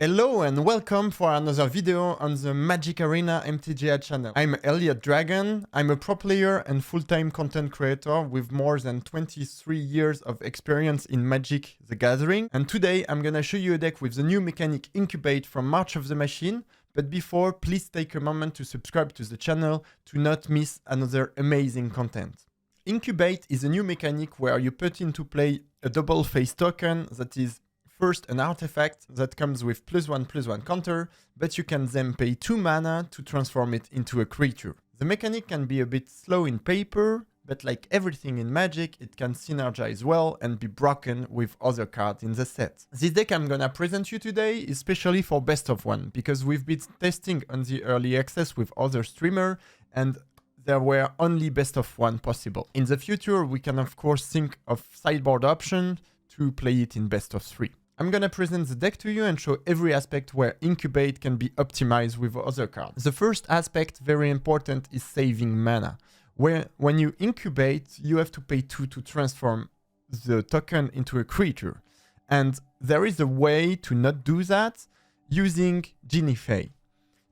Hello and welcome for another video on the MTG Arena MTG channel. I'm Elliott Dragon. I'm a pro player and full-time content creator with more than 23 years of experience in Magic the Gathering. And today I'm gonna show you a deck with the new mechanic Incubate from March of the Machine. But before, please take a moment to subscribe to the channel to not miss another amazing content. Incubate is a new mechanic where you put into play a double face token that is first an artifact that comes with +1/+1 counter, but you can then pay 2 mana to transform it into a creature. The mechanic can be a bit slow in paper, but like everything in Magic, it can synergize well and be broken with other cards in the set. This deck I'm gonna present you today is especially for best of one, because we've been testing on the early access with other streamers, and there were only best of one possible. In the future, we can of course think of sideboard option to play it in best of 3. I'm gonna present the deck to you and show every aspect where Incubate can be optimized with other cards. The first aspect, very important, is saving mana. When you incubate, you have to pay 2 to transform the token into a creature. And there is a way to not do that using JESKAI.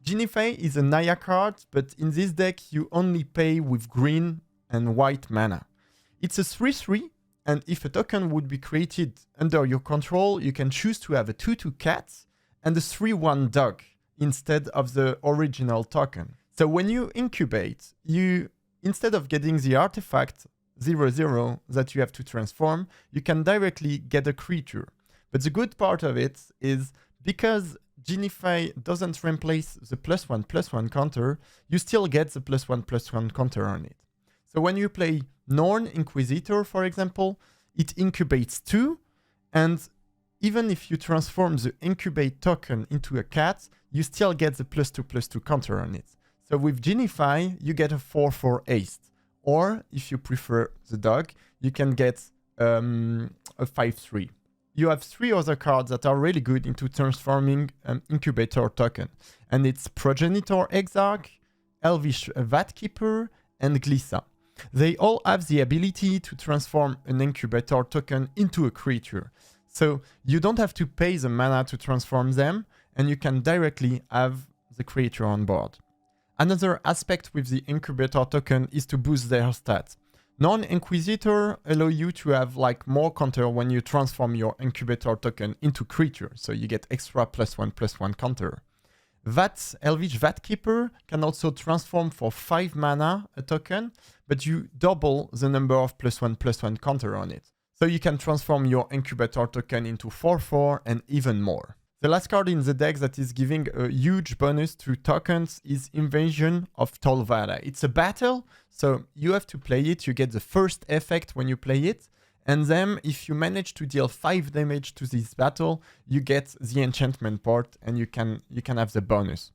JESKAI is a Naya card, but in this deck you only pay with green and white mana. It's a 3/3. And if a token would be created under your control, you can choose to have a 2/2 cat and a 3/1 dog instead of the original token. So when you incubate, instead of getting the artifact 0/0 that you have to transform, you can directly get a creature. But the good part of it is because JESKAI doesn't replace the +1/+1 counter, you still get the +1/+1 counter on it. So when you play Norn Inquisitor, for example, it incubates 2, and even if you transform the incubate token into a cat, you still get the +2/+2 counter on it. So with JESKAI, you get a 4/4 haste. Or if you prefer the dog, you can get a 5/3. You have 3 other cards that are really good into transforming an incubator token. And it's Progenitor Exarch, Elvish Vatkeeper, and Glissa. They all have the ability to transform an incubator token into a creature. So you don't have to pay the mana to transform them, and you can directly have the creature on board. Another aspect with the incubator token is to boost their stats. Non-Inquisitor allow you to have like more counter when you transform your incubator token into creature, so you get extra +1/+1 counter. Elvish Vatkeeper can also transform for 5 mana a token, but you double the number of +1/+1 counter on it. So you can transform your incubator token into 4/4 and even more. The last card in the deck that is giving a huge bonus to tokens is Invasion of Tolvada. It's a battle, so you have to play it. You get the first effect when you play it. And then if you manage to deal 5 damage to this battle, you get the enchantment part and you can have the bonus.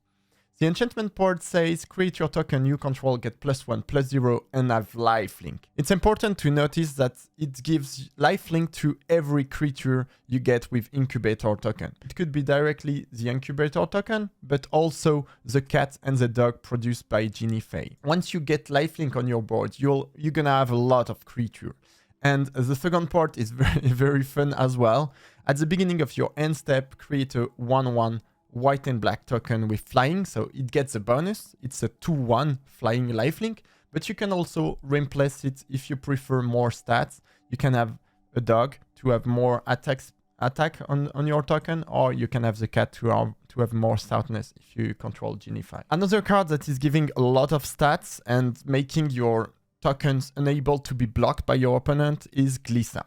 The enchantment part says create your token you control, get +1/+0 and have lifelink. It's important to notice that it gives lifelink to every creature you get with incubator token. It could be directly the incubator token, but also the cat and the dog produced by JESKAI. Once you get lifelink on your board, you're gonna have a lot of creature. And the second part is very fun as well. At the beginning of your end step, create a 1/1 white and black token with flying, so it gets a bonus. It's a 2/1 flying lifelink, but you can also replace it if you prefer more stats. You can have a dog to have more attack on your token, or you can have the cat to have more stoutness if you control JESKAI. Another card that is giving a lot of stats and making your tokens unable to be blocked by your opponent is Glissa.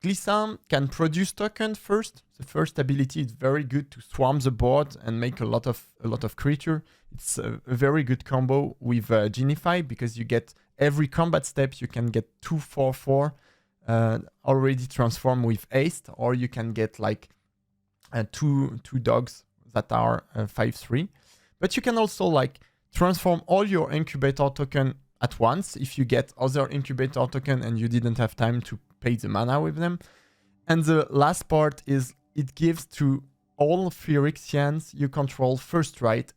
Glissa can produce token first. The first ability is very good to swarm the board and make a lot of creature. It's a very good combo with JESKAI because you get every combat step you can get 2/4/4 already transformed with haste, or you can get like two dogs that are 5/3. But you can also like transform all your incubator token at once if you get other incubator token and you didn't have time to pay the mana with them. And the last part is it gives to all Phyrexians you control first strike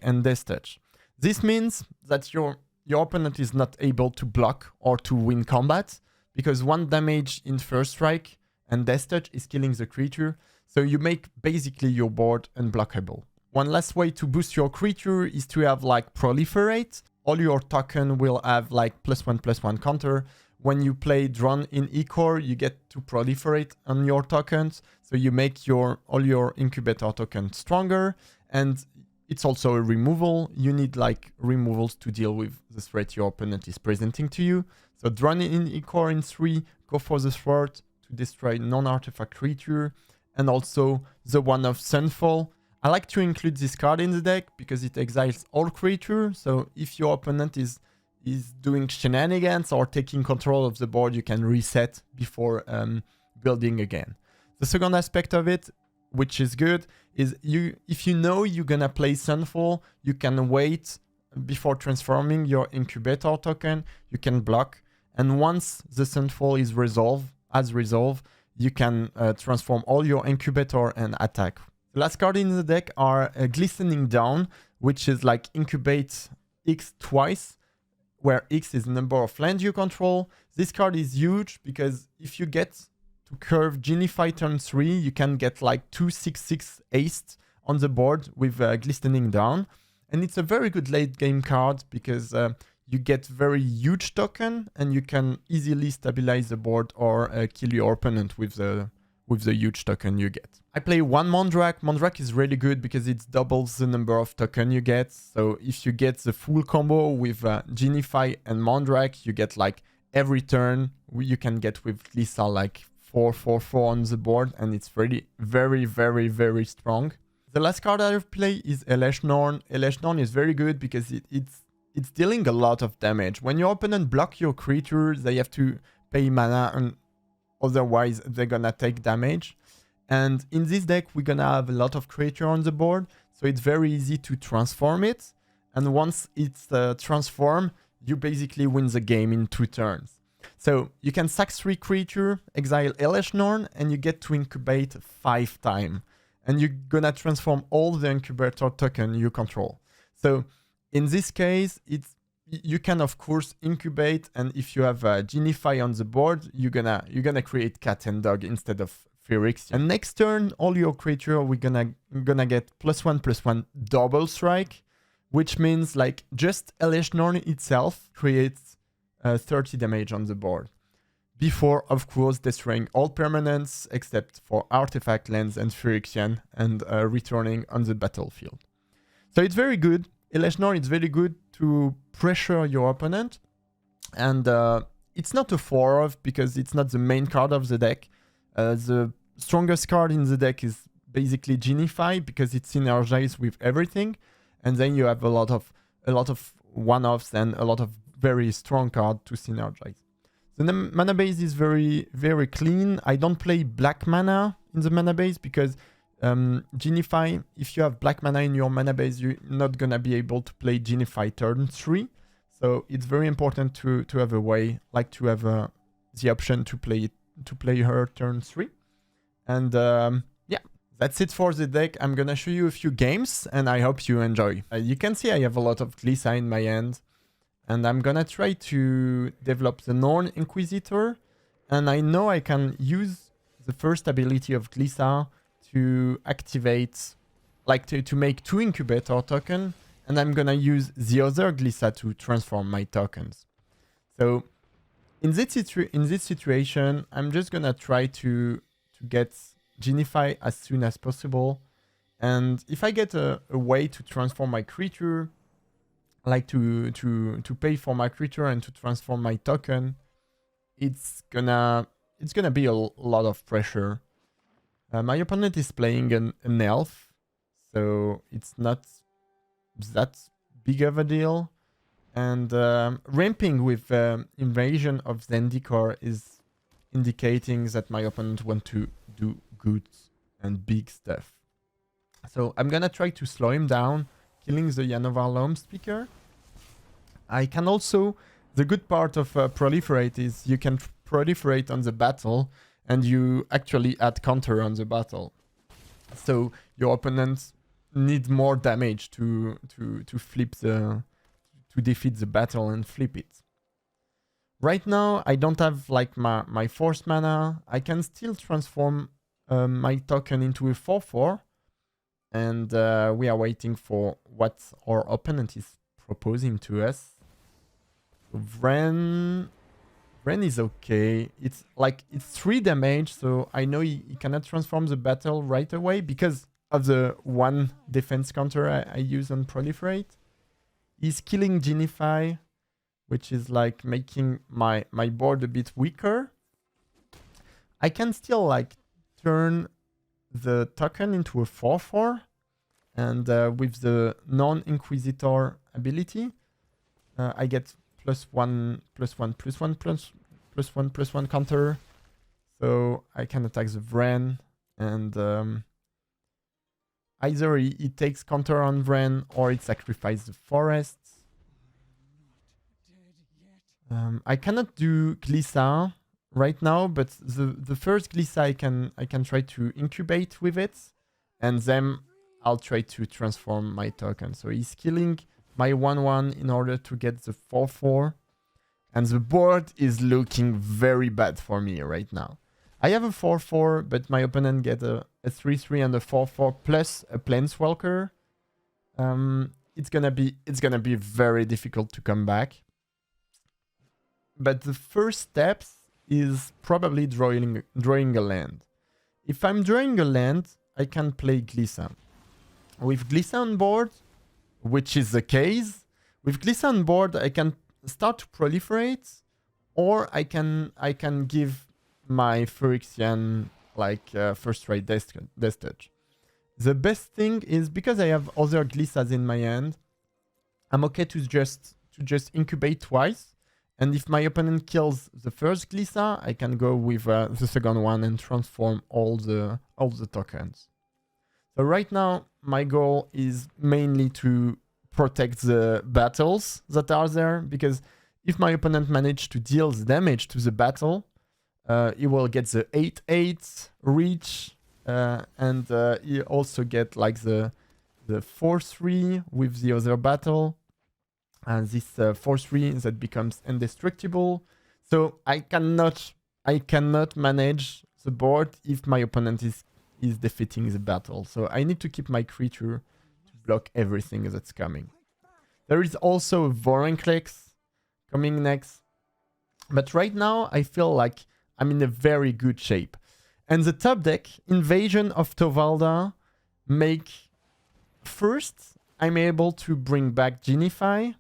and death touch. This means that your opponent is not able to block or to win combat because 1 damage in first strike and death touch is killing the creature. So you make basically your board unblockable. One last way to boost your creature is to have like proliferate. All your token will have like +1/+1 counter. When you play Drone in eCore, you get to proliferate on your tokens. So you make all your incubator tokens stronger. And it's also a removal. You need like removals to deal with the threat your opponent is presenting to you. So Drone in eCore in 3, go for the thwart to destroy non-artifact creature. And also the one of Sunfall. I like to include this card in the deck because it exiles all creatures. So if your opponent is doing shenanigans or taking control of the board, you can reset before building again. The second aspect of it, which is good, is if you know you're gonna play Sunfall, you can wait before transforming your incubator token. You can block, and once the Sunfall is resolved, you can transform all your incubator and attack. The last card in the deck are Glistening Dawn, which is like Incubate X twice, where X is the number of lands you control. This card is huge because if you get to curve Genify turn 3, you can get like 2/6/6 ace on the board with Glistening Dawn. And it's a very good late game card because you get very huge token and you can easily stabilize the board or kill your opponent with the huge token you get. I play one Mondrak. Mondrak is really good because it doubles the number of token you get. So if you get the full combo with Genify and Mondrak, you get like every turn you can get with Lisa like 4/4/4 on the board, and it's really very, very, very strong. The last card I play is Elliott Dragon. Elliott Dragon is very good because it's dealing a lot of damage. When your opponent block your creatures, they have to pay mana, and otherwise they're gonna take damage. And in this deck, we're gonna have a lot of creature on the board, so it's very easy to transform it. And once it's transformed, you basically win the game in 2 turns. So you can sack 3 creature, exile Elliott Dragon, and you get to incubate 5 times. And you're gonna transform all the incubator token you control. So in this case, you can of course incubate, and if you have Genify on the board, you're gonna create cat and dog instead of Phyrexian. And next turn, all your creature we're gonna get +1/+1 double strike, which means like just Elliott Dragon itself creates 30 damage on the board. Before, of course, destroying all permanents except for artifact lands and Phyrexian and returning on the battlefield. So it's very good. Elliott Dragon is very good to pressure your opponent. And it's not a 4-of because it's not the main card of the deck. The strongest card in the deck is basically Genify because it synergizes with everything. And then you have a lot of one-offs and a lot of very strong cards to synergize. The mana base is very, very clean. I don't play black mana in the mana base because Genify, if you have black mana in your mana base, you're not gonna be able to play Genify turn 3. So it's very important to have a way, like to have the option to play her turn 3. And yeah, that's it for the deck. I'm gonna show you a few games and I hope you enjoy. You can see I have a lot of Glissa in my hand. And I'm gonna try to develop the Norn Inquisitor. And I know I can use the first ability of Glissa to activate, like to make 2 incubator tokens. And I'm gonna use the other Glissa to transform my tokens. So in this situation, I'm just gonna try to get Genify as soon as possible. And if I get a way to transform my creature, like to pay for my creature and to transform my token, it's gonna be a lot of pressure. My opponent is playing an elf, so it's not that big of a deal. And ramping with Invasion of Zendikar is indicating that my opponent want to do good and big stuff. So I'm gonna try to slow him down, killing the Yanovar Loam Speaker. I can also, the good part of Proliferate is you can proliferate on the battle and you actually add counter on the battle. So your opponent needs more damage to defeat the battle and flip it. Right now I don't have like my force mana. I can still transform my token into a 4/4, and we are waiting for what our opponent is proposing to us. Vren is okay. It's 3 damage, so I know he cannot transform the battle right away because of the 1 defense counter I use on Proliferate. He's killing Genify, which is like making my board a bit weaker. I can still like turn the token into a 4/4, and with the non-Inquisitor ability, I get +1/+1/+1/+1 counter, so I can attack the Vren, and either it takes counter on Vren or it sacrifices the forests. I cannot do Glissa right now, but the first Glissa I can try to incubate with it, and then I'll try to transform my token. So he's killing my 1/1 in order to get the 4/4, and the board is looking very bad for me right now. I have a 4/4, but my opponent get a 3/3 and a 4/4 plus a Planeswalker. It's gonna be very difficult to come back. But the first steps is probably drawing a land. If I'm drawing a land, I can play Glissa. With Glissa on board, which is the case, with Glissa on board, I can start to proliferate, or I can give my Phyrexian like first right Death Touch. The best thing is because I have other Glissas in my hand, I'm okay to just incubate twice. And if my opponent kills the first Glissa, I can go with the second one and transform all the tokens. So right now, my goal is mainly to protect the battles that are there, because if my opponent manages to deal the damage to the battle, he will get the 8/8 reach, and he also get like the 4/3 with the other battle. And this 4/3 that becomes indestructible. So I cannot manage the board if my opponent is defeating the battle. So I need to keep my creature to block everything that's coming. There is also Vorinclex coming next. But right now I feel like I'm in a very good shape. And the top deck, Invasion of Tovalda, make first I'm able to bring back Genify.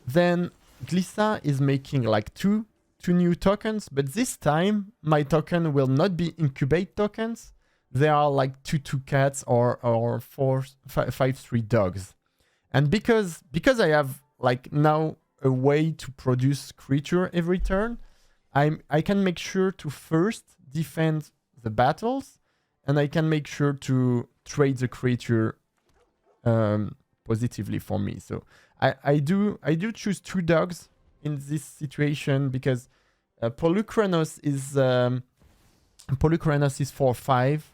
Then Glissa is making like two new tokens, but this time my token will not be incubate tokens. They are like 2/2 cats or 5/3 dogs. And because I have like now a way to produce creature every turn, I can make sure to first defend the battles, and I can make sure to trade the creature positively for me. So I do choose 2 dogs in this situation because Polukranos is 4/5.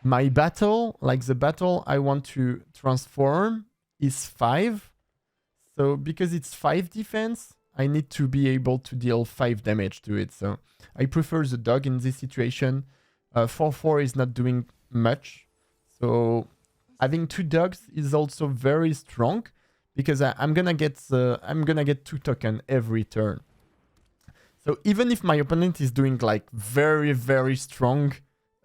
My battle, like the battle I want to transform, is 5. So because it's 5 defense, I need to be able to deal 5 damage to it. So I prefer the dog in this situation. 4/4 is not doing much. So having 2 dogs is also very strong, because I'm gonna get 2 tokens every turn. So even if my opponent is doing like very, very strong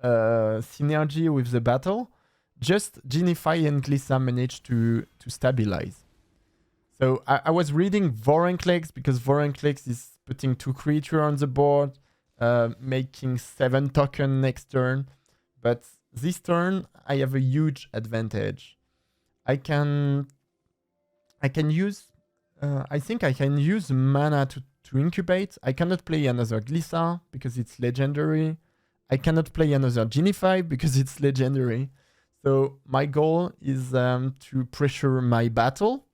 synergy with the battle, just Genify and Glissa manage to stabilize. So I was reading Vorinclex because Vorinclex is putting 2 creatures on the board, making 7 tokens next turn. But this turn I have a huge advantage. I can use, I think I can use mana to incubate. I cannot play another Glissa because it's legendary. I cannot play another Genify because it's legendary. So my goal is to pressure my battle,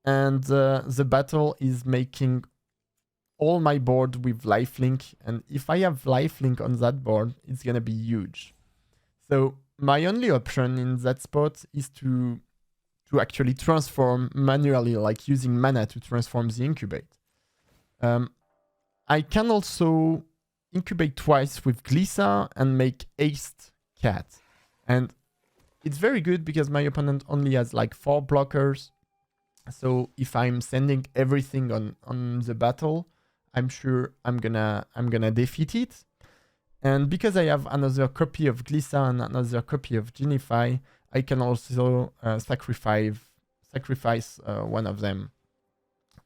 and the battle is making all my board with lifelink. And if I have lifelink on that board, it's gonna be huge. So my only option in that spot is to actually transform manually, like using mana to transform the incubate. I can also incubate twice with Glissa and make haste cat. And it's very good because my opponent only has like 4 blockers. So if I'm sending everything on the battle, I'm sure I'm gonna defeat it. And because I have another copy of Glissa and another copy of Genify, I can also sacrifice one of them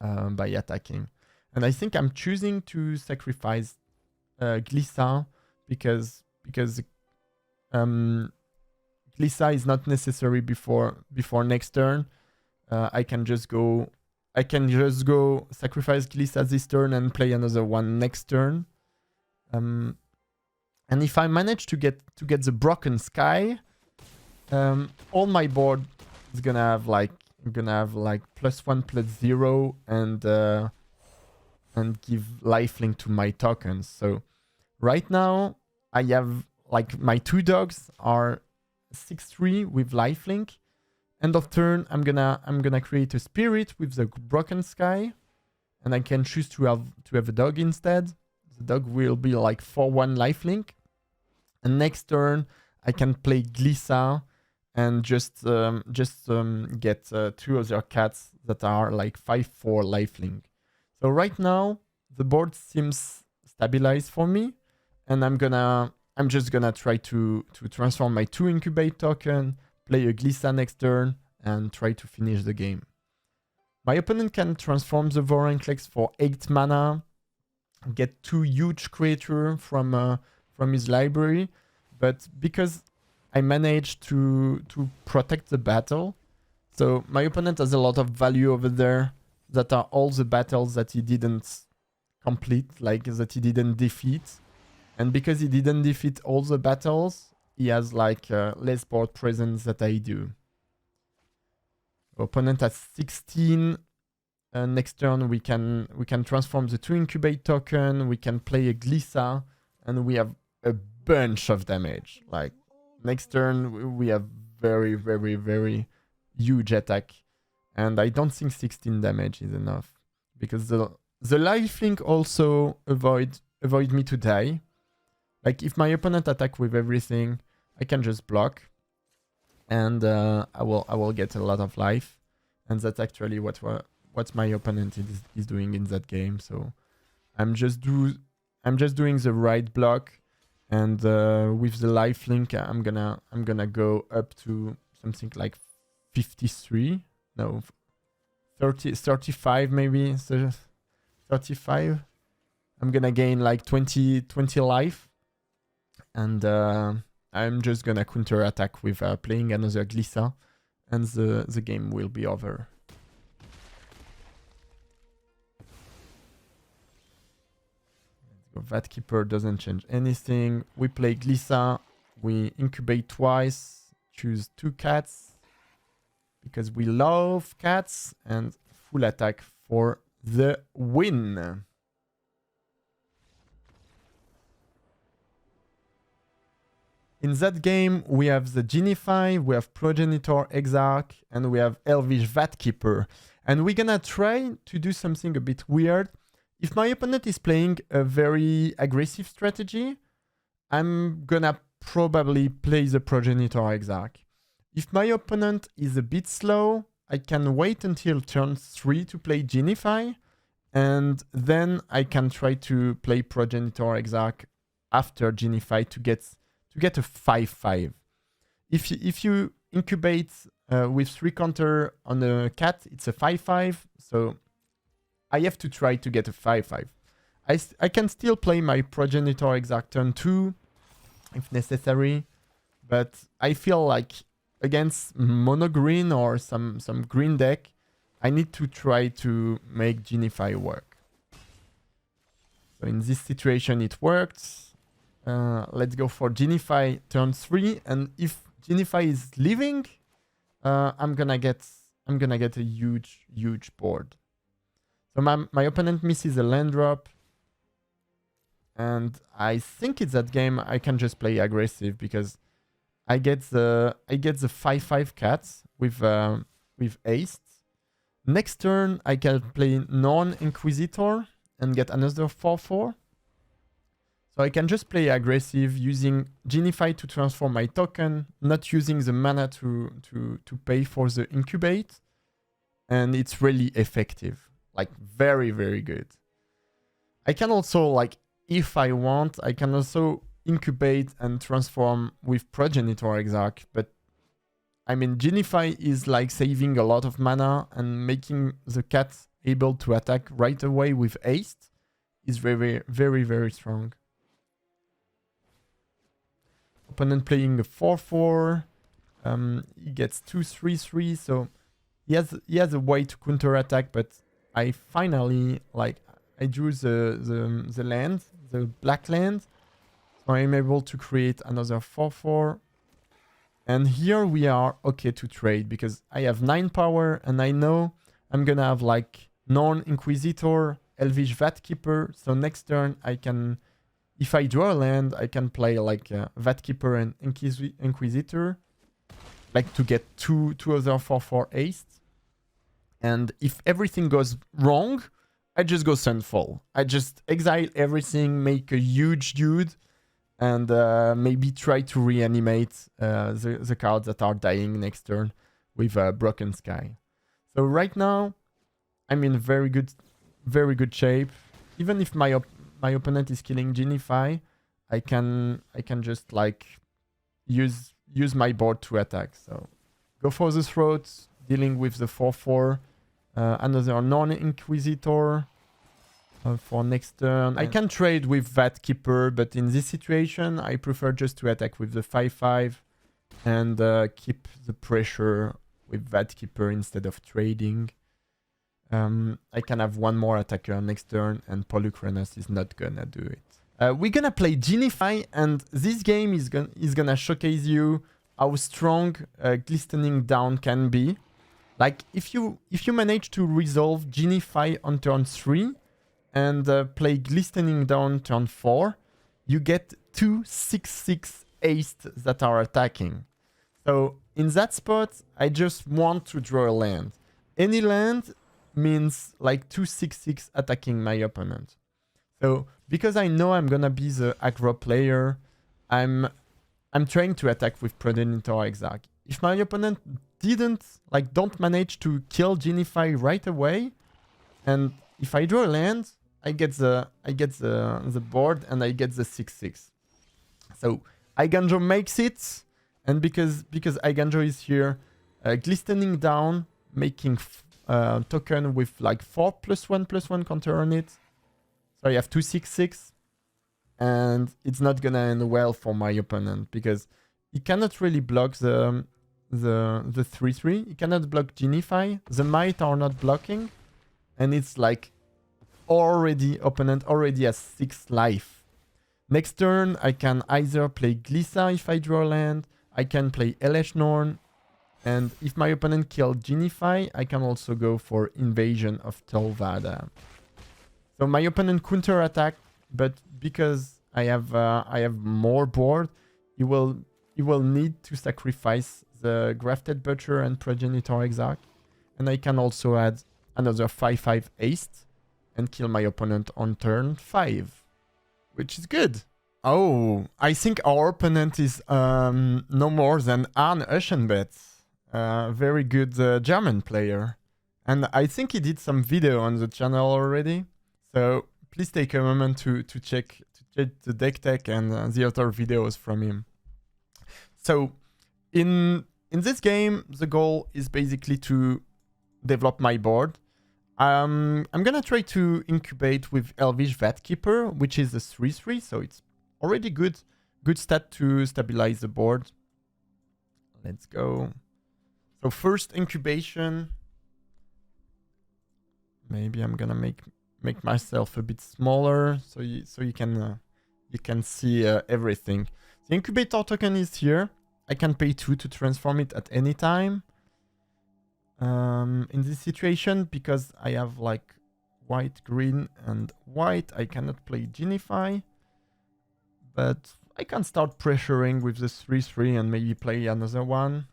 by attacking. And I think I'm choosing to sacrifice Glissa because Glissa is not necessary before next turn. I can just go sacrifice Glissa this turn and play another one next turn. And if I manage to get the broken sky, all my board is gonna have like +1/+0 and give lifelink to my tokens. So right now I have like my 2 dogs are 6/3 with lifelink. End of turn, I'm gonna create a spirit with the broken sky, and I can choose to have a dog instead. The dog will be like 4/1 lifelink. And next turn, I can play Glissa and just get 2 other cats that are like 5/4 lifelink. So right now, the board seems stabilized for me, and I'm just gonna try to transform my 2 Incubate token, play a Glissa next turn, and try to finish the game. My opponent can transform the Vorinclex for 8 mana, get 2 huge creatures from his library, but because I managed to protect the battle, so my opponent has a lot of value over there that are all the battles that he didn't complete, like that he didn't defeat. And because he didn't defeat all the battles, he has like less board presence that I do. Opponent has 16. Next turn we can transform the 2 Incubate token, we can play a Glissa, and we have a bunch of damage. Like next turn we have very, very, very huge attack. And I don't think 16 damage is enough. Because the lifelink also avoid me to die. Like if my opponent attack with everything, I can just block, and I will get a lot of life, and that's actually what my opponent is doing in that game. So I'm just doing the right block, and with the lifelink, I'm gonna go up to something like 53, no, 35 maybe, so 35. I'm gonna gain like 20 life. And I'm just gonna counter attack with playing another Glissa, and the game will be over. Vat Keeper doesn't change anything. We play Glissa, we incubate twice, choose 2 cats because we love cats, and full attack for the win. In that game, we have the Genify, we have Progenitor Exarch, and we have Elvish Vat Keeper. And we're gonna try to do something a bit weird. If my opponent is playing a very aggressive strategy, I'm gonna probably play the Progenitor Exarch. If my opponent is a bit slow, I can wait until turn 3 to play Genify, and then I can try to play Progenitor Exarch after Genify to get a 5/5. If you incubate with 3 counter on a cat, it's a 5/5. So I have to try to get a 5/5. I can still play my Progenitor Exarch turn 2 if necessary, but I feel like against mono green or some green deck, I need to try to make Genify work. So in this situation, it worked. Let's go for Genify turn 3, and if Genify is leaving, I'm gonna get a huge board. So my opponent misses a land drop, and I think it's that game I can just play aggressive because I get the 5/5 cats with ace. Next turn I can play non-inquisitor and get another 4/4. So I can just play aggressive using Genify to transform my token, not using the mana to pay for the Incubate. And it's really effective. Like very, very good. I can also, like, if I want, I can also Incubate and transform with Progenitor Exarch. But I mean, Genify is like saving a lot of mana and making the cat able to attack right away with haste is very, very, very strong. Opponent playing a 4/4. He gets 2/3/3, so he has a way to counter attack. But I finally I drew the land, the black land, so I'm able to create another 4/4. And here we are okay to trade because I have 9 power and I know I'm gonna have like non-Inquisitor, Elvish Vatkeeper. So next turn I can, if I draw a land, I can play like Vatkeeper and Inquisitor, like to get two other 4/4 haste. And if everything goes wrong, I just go Sunfall. I just exile everything, make a huge dude, and maybe try to reanimate the cards that are dying next turn with Broken Sky. So right now, I'm in very good shape. Even if my opponent is killing Genify, I can just like use my board to attack. So go for the throat, dealing with the 4/4. Another non-Inquisitor for next turn. I can trade with Vatkeeper, but in this situation, I prefer just to attack with the 5/5 and keep the pressure with Vatkeeper instead of trading. I can have one more attacker next turn, and Polukranos is not gonna do it. We're gonna play Genify, and this game is gonna showcase you how strong Glistening Down can be. Like if you manage to resolve Genify on turn 3 and play Glistening Down turn 4, you get 2 6/6 haste that are attacking. So in that spot, I just want to draw a land. Any land means like 2 6/6 attacking my opponent. So because I know I'm gonna be the aggro player, I'm trying to attack with Progenitor Exarch. If my opponent don't manage to kill Genify right away, and if I draw a land, I get the board and I get the 6/6. So Eiganjo makes it, and because Eiganjo is here, Glistening Down, making token with like 4+1/+1 counter on it. So I have 2 6/6, and it's not gonna end well for my opponent because he cannot really block the 3/3. He cannot block Genify. The Might are not blocking, and it's like opponent already has 6 life. Next turn, I can either play Glissa if I draw land. I can play Elesh Norn. And if my opponent kills Genify, I can also go for Invasion of Tolvada. So my opponent counter attack, but because I have more board, he will need to sacrifice the Grafted Butcher and Progenitor Exarch. And I can also add another 5/5 haste and kill my opponent on turn 5, which is good. Oh, I think our opponent is no more than Arne Uschenbett. Very good German player. And I think he did some video on the channel already. So please take a moment to check the deck tech and the other videos from him. So in this game, the goal is basically to develop my board. I'm gonna try to incubate with Elvish Vatkeeper, which is a 3/3, so it's already good stat to stabilize the board. Let's go. So first incubation. Maybe I'm gonna make myself a bit smaller so you can see everything. The incubator token is here. I can pay 2 to transform it at any time. In this situation, because I have like white, green, and white, I cannot play Genify. But I can start pressuring with the 3/3 and maybe play another one.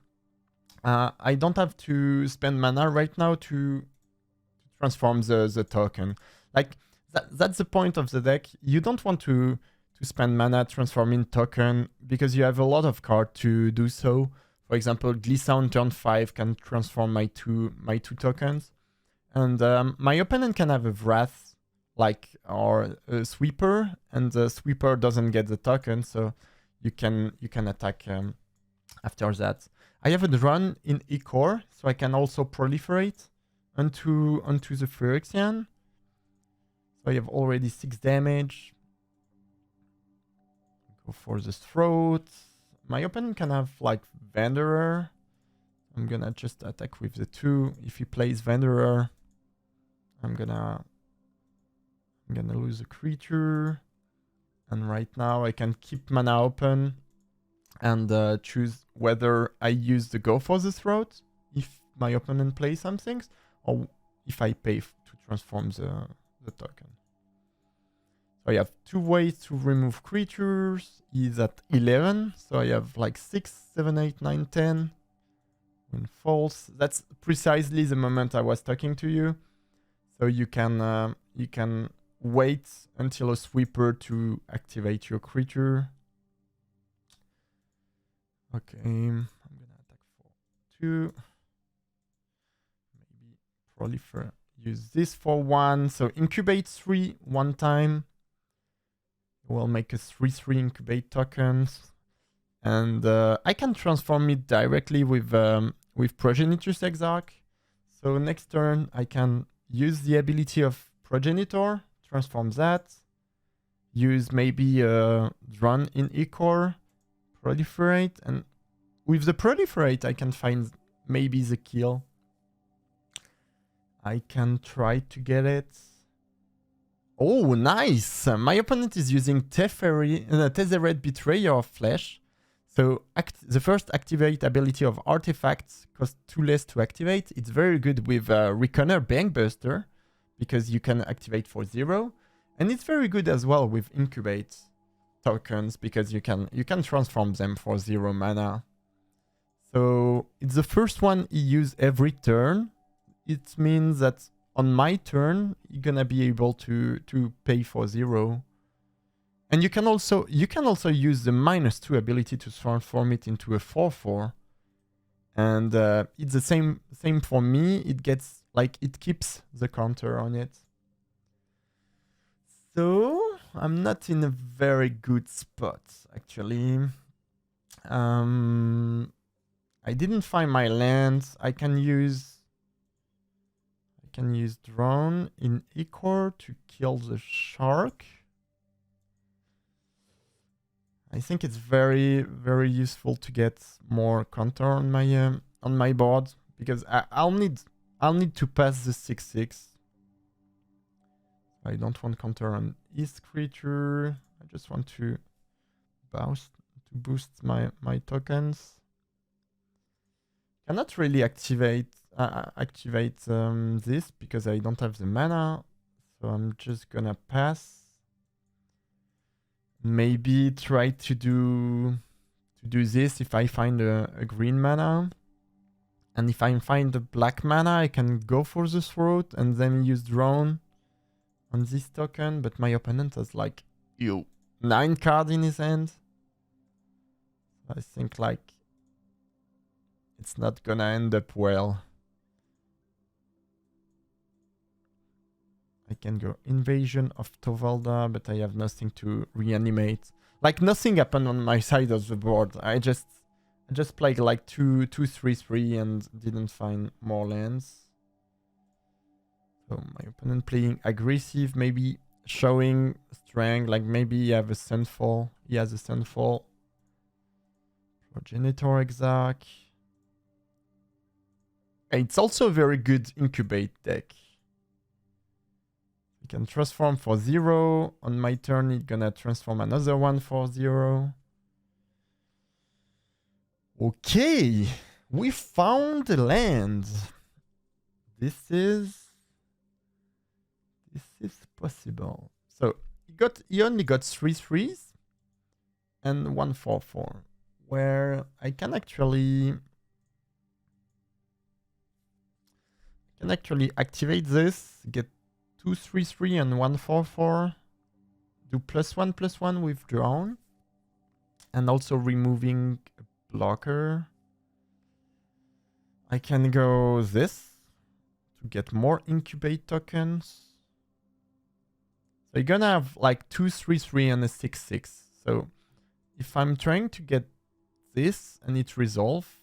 I don't have to spend mana right now to transform the token. Like that's the point of the deck. You don't want to spend mana transforming token because you have a lot of cards to do so. For example, Glissa on turn 5 can transform my two tokens. And my opponent can have a Wrath or a Sweeper, and the Sweeper doesn't get the token, so you can attack after that. I have a run in Ecor, so I can also proliferate onto the Phyrexian. So I have already 6 damage. Go for the throat. My opponent can have like Wanderer. I'm gonna just attack with the 2. If he plays Wanderer, I'm gonna lose a creature. And right now I can keep mana open and choose whether I use the Go for the Throat if my opponent plays some things, or if I pay to transform the token. So I have 2 ways to remove creatures. He's at 11, so I have like 6, 7, 8, 9, 10. When false, that's precisely the moment I was talking to you. So you can wait until a sweeper to activate your creature. Okay, I'm gonna attack for 2. Maybe proliferate. Use this for 1. So incubate 3 one time. We'll make a 3/3 incubate tokens, and I can transform it directly with Progenitor's Exarch. So next turn I can use the ability of Progenitor, transform that, use maybe a run in Ecor, proliferate, and with the proliferate I can find maybe the kill. I can try to get it. Oh, nice! My opponent is using Tethered Betrayer of Flesh. So the first activate ability of artifacts costs 2 less to activate. It's very good with Reconner Bankbuster because you can activate for 0. And it's very good as well with Incubate tokens because you can transform them for 0 mana. So it's the first one you use every turn. It means that on my turn, you're gonna be able to pay for 0. And you can also use the -2 ability to transform it into a 4/4. And it's the same for me. It gets it keeps the counter on it. So I'm not in a very good spot actually. I didn't find my lands. I can use drone in Ecor to kill the shark. I think it's very, very useful to get more counter on my board because I'll need to pass the 6/6. I don't want counter on his creature. I just want to boost my tokens. Cannot really activate this because I don't have the mana, so I'm just gonna pass. Maybe try to do this if I find a green mana, and if I find a black mana I can go for the throat and then use drone on this token, but my opponent has 9 cards in his hand. I think it's not gonna end up well. I can go Invasion of Tovalda, but I have nothing to reanimate. Nothing happened on my side of the board. I just played 2/3/3 and didn't find more lands. So my opponent playing aggressive, maybe showing strength, maybe he has a Sunfall. Progenitor Exarch. It's also a very good Incubate deck. You can transform for 0. On my turn, it's gonna transform another one for 0. Okay, we found the land. This is possible. So he only got 3/3s and 1 4/4, where I can actually activate this, get 2 3/3 and 1 4/4. do +1/+1 with Drone. And also removing a blocker. I can go this to get more Incubate tokens. So you're gonna have like 2/3/3 and a 6/6. So if I'm trying to get this and it resolve,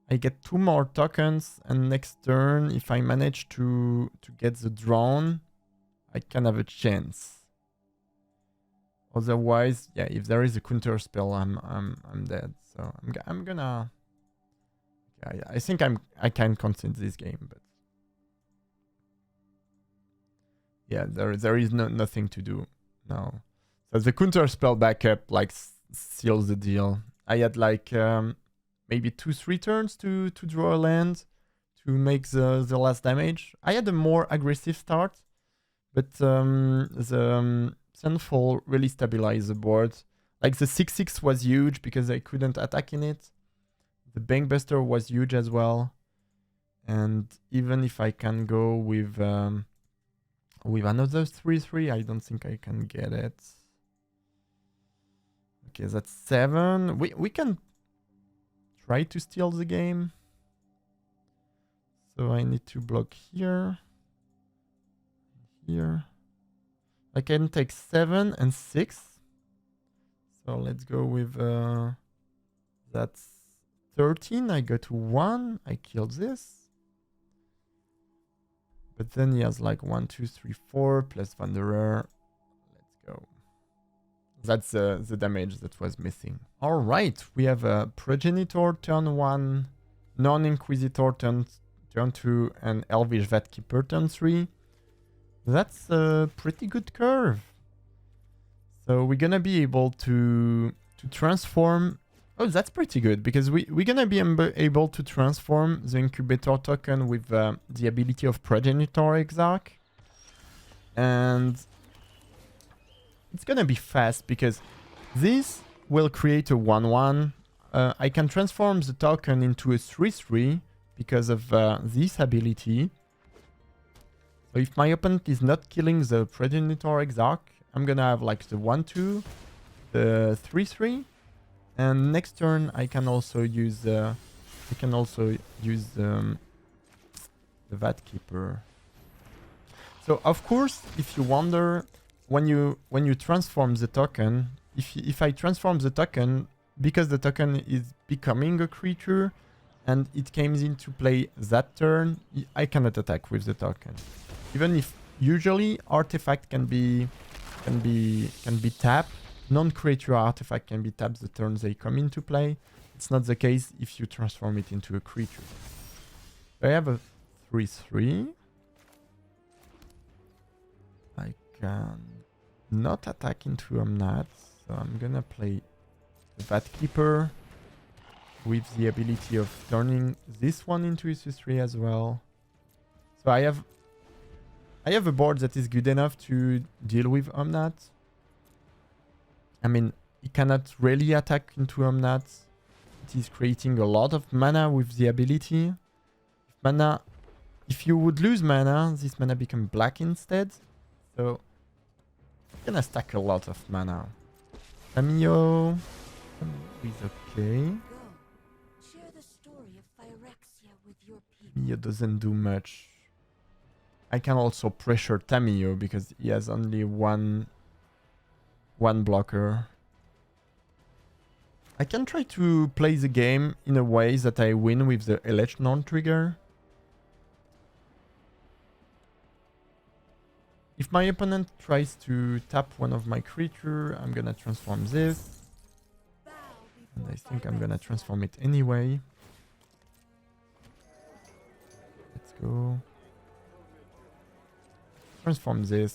I get 2 more tokens, and next turn, if I manage to get the drone, I can have a chance. Otherwise, yeah, if there is a counter spell, I'm dead. So I'm gonna. Yeah, I think I can concede this game, but yeah, there is nothing to do now. So the counter spell backup like seals the deal. I had like maybe 2-3 turns to draw a land to make the last damage. I had a more aggressive start, but the Sunfall really stabilized the board. Like the 6/6 was huge because I couldn't attack in it. The Bankbuster was huge as well. And even if I can go with another 3/3, I don't think I can get it. Okay, that's 7. We can try to steal the game. So I need to block here. Here. I can take 7 and 6. So let's go with that's 13. I go to 1. I kill this. But then he has like 1, 2, 3, 4 plus Wanderer. Let's go. That's the damage that was missing. All right, we have a Progenitor turn 1, Non-Inquisitor turn 2, and Elvish Vatkeeper turn 3. That's a pretty good curve. So we're gonna be able to transform. Oh, that's pretty good because we're gonna be able to transform the Incubator token with the ability of Progenitor Exarch. And it's gonna be fast because this will create a 1/1. I can transform the token into a 3/3 because of this ability. So if my opponent is not killing the Progenitor Exarch, I'm gonna have like the 1/2, the 3/3, and next turn I can also use the Vatkeeper. So of course, if you wonder when you transform the token, if I transform the token because the token is becoming a creature and it comes into play that turn, I cannot attack with the token. Even if usually artifact can be tapped, non-creature artifact can be tapped the turn they come into play. It's not the case if you transform it into a creature. I have a 3/3. I can not attack into Omnath, so I'm gonna play the Vatkeeper with the ability of turning this one into a 3/3 as well. So I have a board that is good enough to deal with Omnath. I mean, it cannot really attack into Omnath. It is creating a lot of mana with the ability. If you would lose mana, this mana become black instead. So it's gonna stack a lot of mana. Tamiyo is okay. Share the story of Phyrexia with your people. Tamiyo doesn't do much. I can also pressure Tamiyo because he has only one blocker. I can try to play the game in a way that I win with the Elliott non-trigger. If my opponent tries to tap one of my creatures, I'm gonna transform this. And I think I'm gonna transform it anyway. Let's go. Transform this.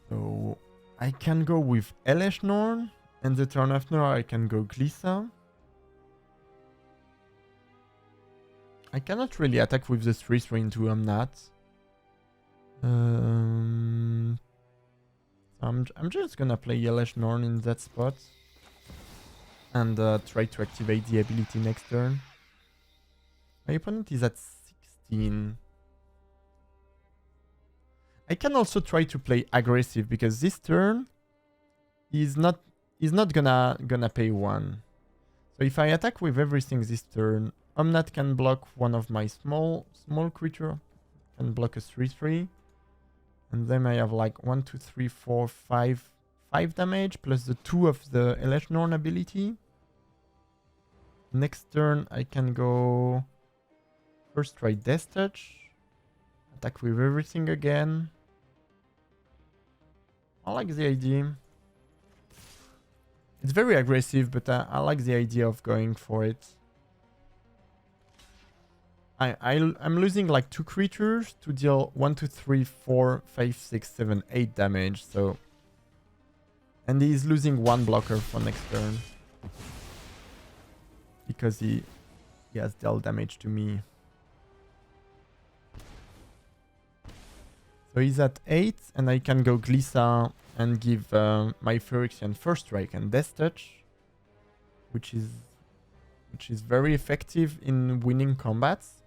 So I can go with Elliott Norn, and the turn after I can go Glissa. I cannot really attack with the 3/3 into Omnath. I'm just gonna play Elliott Norn in that spot and try to activate the ability next turn. My opponent is at 16. I can also try to play aggressive because this turn is not gonna pay 1. So if I attack with everything this turn, Omnat can block one of my small creature, can block a 3/3, and then I have like 1, 2, 3, 4, 5 damage plus the 2 of the Elliott Dragon ability. Next turn I can go first try Death Touch, attack with everything again. I like the idea. It's very aggressive, but I like the idea of going for it. I'm losing like 2 creatures to deal 1, 2, 3, 4, 5, 6, 7, 8 damage. So, and he's losing 1 blocker for next turn because he has dealt damage to me. So he's at 8, and I can go Glissa and give my Phyrexian First Strike and Death Touch, which is very effective in winning combats.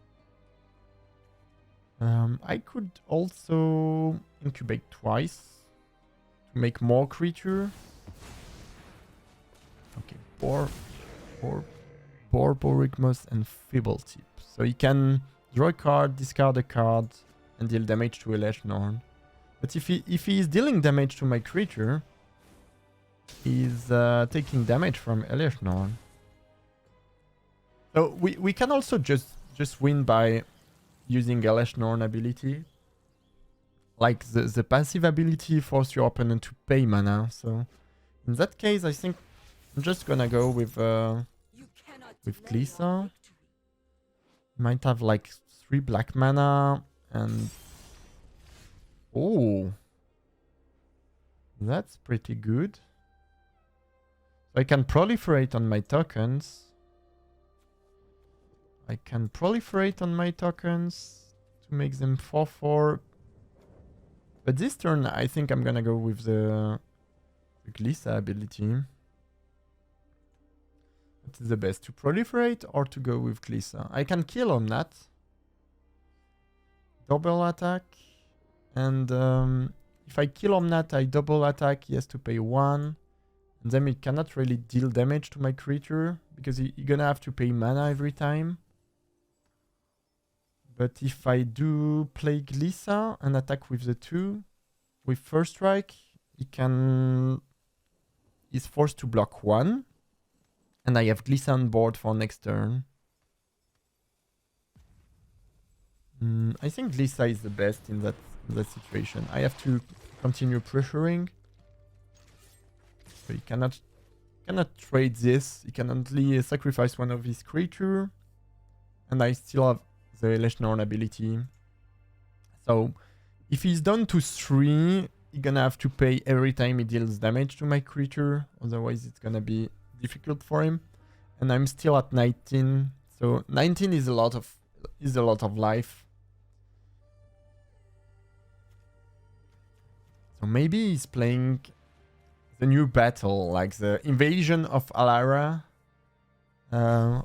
I could also incubate twice to make more creature. Okay, Borborygmus and Feebletip. So he can draw a card, discard a card, and deal damage to Elliott Dragon. But if he is dealing damage to my creature, he's taking damage from Elliott Dragon. So we can also just win by using Elliott Dragon ability. Like the passive ability force your opponent to pay mana. So in that case, I think I'm just gonna go with Glissa. Might have like 3 black mana and oh, that's pretty good. So I can proliferate on my tokens. To make them 4/4. But this turn, I think I'm gonna go with the Glissa ability. What is the best, to proliferate or to go with Glissa? I can kill on that. Double attack. And if I kill Omnat, I double attack. He has to pay 1. And then he cannot really deal damage to my creature because he's gonna have to pay mana every time. But if I do play Glissa and attack with the 2, with First Strike, he's forced to block 1. And I have Glissa on board for next turn. I think Glissa is the best in that situation. I have to continue pressuring. So he cannot trade this. He can only sacrifice one of his creature. And I still have the Elliott Dragon ability. So if he's down to 3, he's gonna have to pay every time he deals damage to my creature. Otherwise it's gonna be difficult for him. And I'm still at 19. So 19 is a lot of life. So maybe he's playing the new battle, like the invasion of Alara.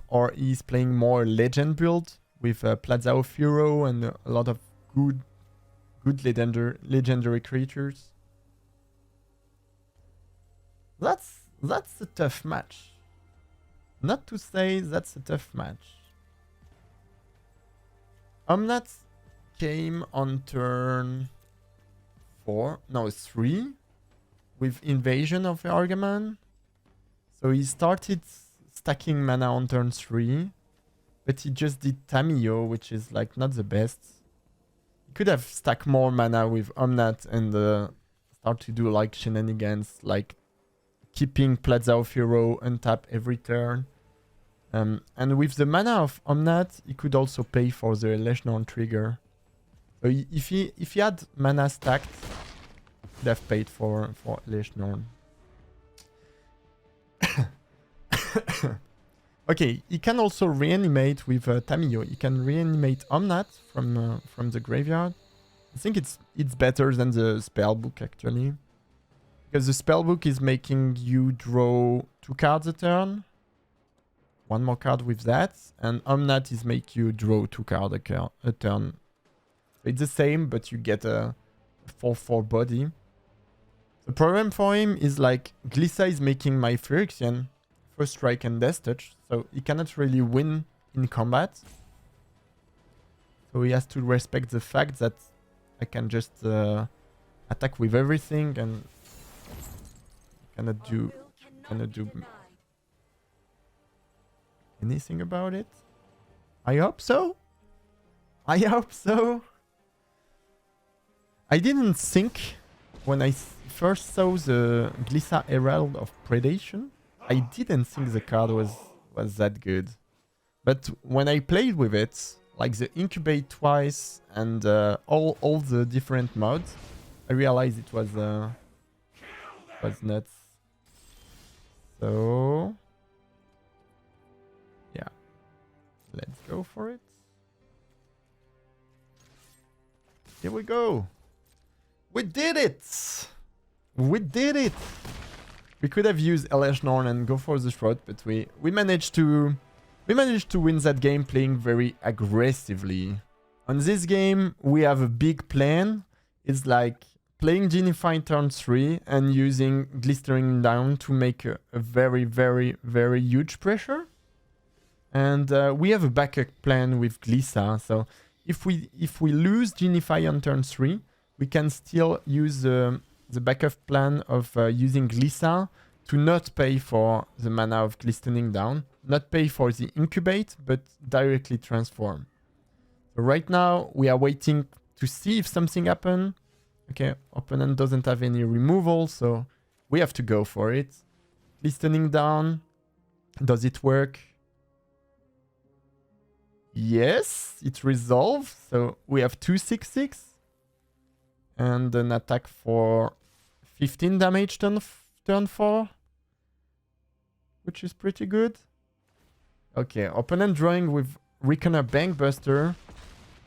Or he's playing more legend build with Plaza of Hero and a lot of good legendary creatures. That's a tough match. Not to say that's a tough match. Omnat came on turn 3 with Invasion of Argaman. So he started stacking mana on turn 3, but he just did Tamiyo, which is like not the best. He could have stacked more mana with Omnat and start to do like shenanigans, like keeping Plaza of Hero untap every turn. And with the mana of Omnat, he could also pay for the Elliott Dragon trigger. So if he had mana stacked, he'd have paid for Elliott Dragon. Okay, he can also reanimate with Tamiyo. He can reanimate Omnat from the graveyard. I think it's better than the spellbook actually, because the spellbook is making you draw 2 cards a turn. 1 more card with that, and Omnat is make you draw 2 cards a turn. So it's the same, but you get a 4/4 body. The problem for him is like Glissa is making my Phyrexian first strike and death touch, so he cannot really win in combat. So he has to respect the fact that I can just attack with everything and cannot do anything about it. I hope so. I hope so. I didn't think when I first saw the Glissa Herald of Predation, I didn't think the card was that good. But when I played with it, like the Incubate twice and all the different mods, I realized it was nuts. So yeah, let's go for it. Here we go. We did it! We did it! We could have used Eleshnorn and go for the shroud, but we managed to win that game playing very aggressively. On this game, we have a big plan. It's like playing Genify turn 3 and using Glistering Down to make a very, very, very huge pressure. And we have a backup plan with Glissa. So if we lose Genify on turn 3, we can still use the backup plan of using Glissa to not pay for the mana of Glistening Down, not pay for the Incubate, but directly transform. So right now, we are waiting to see if something happens. Okay, opponent doesn't have any removal, so we have to go for it. Glistening Down, does it work? Yes, it resolves, so we have 2/6/6. And an attack for 15 damage turn 4. Which is pretty good. Okay, opponent drawing with Reckoner Bankbuster.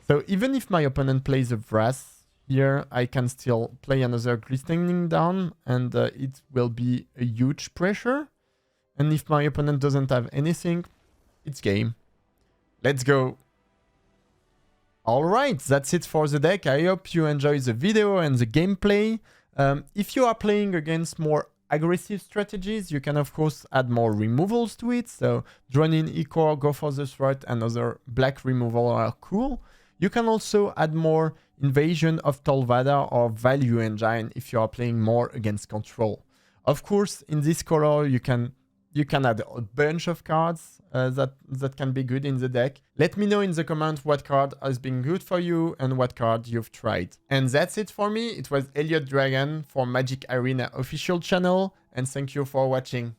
So even if my opponent plays a Vrath here, I can still play another Glistening Down. And it will be a huge pressure. And if my opponent doesn't have anything, it's game. Let's go. Alright, that's it for the deck. I hope you enjoyed the video and the gameplay. If you are playing against more aggressive strategies, you can of course add more removals to it. So Drone in Icor, Go for the Threat and other black removal are cool. You can also add more Invasion of Tolvada or Value Engine if you are playing more against control. Of course, in this color you can add a bunch of cards that can be good in the deck. Let me know in the comments what card has been good for you and what card you've tried. And that's it for me. It was Elliott Dragon for Magic Arena official channel, and thank you for watching.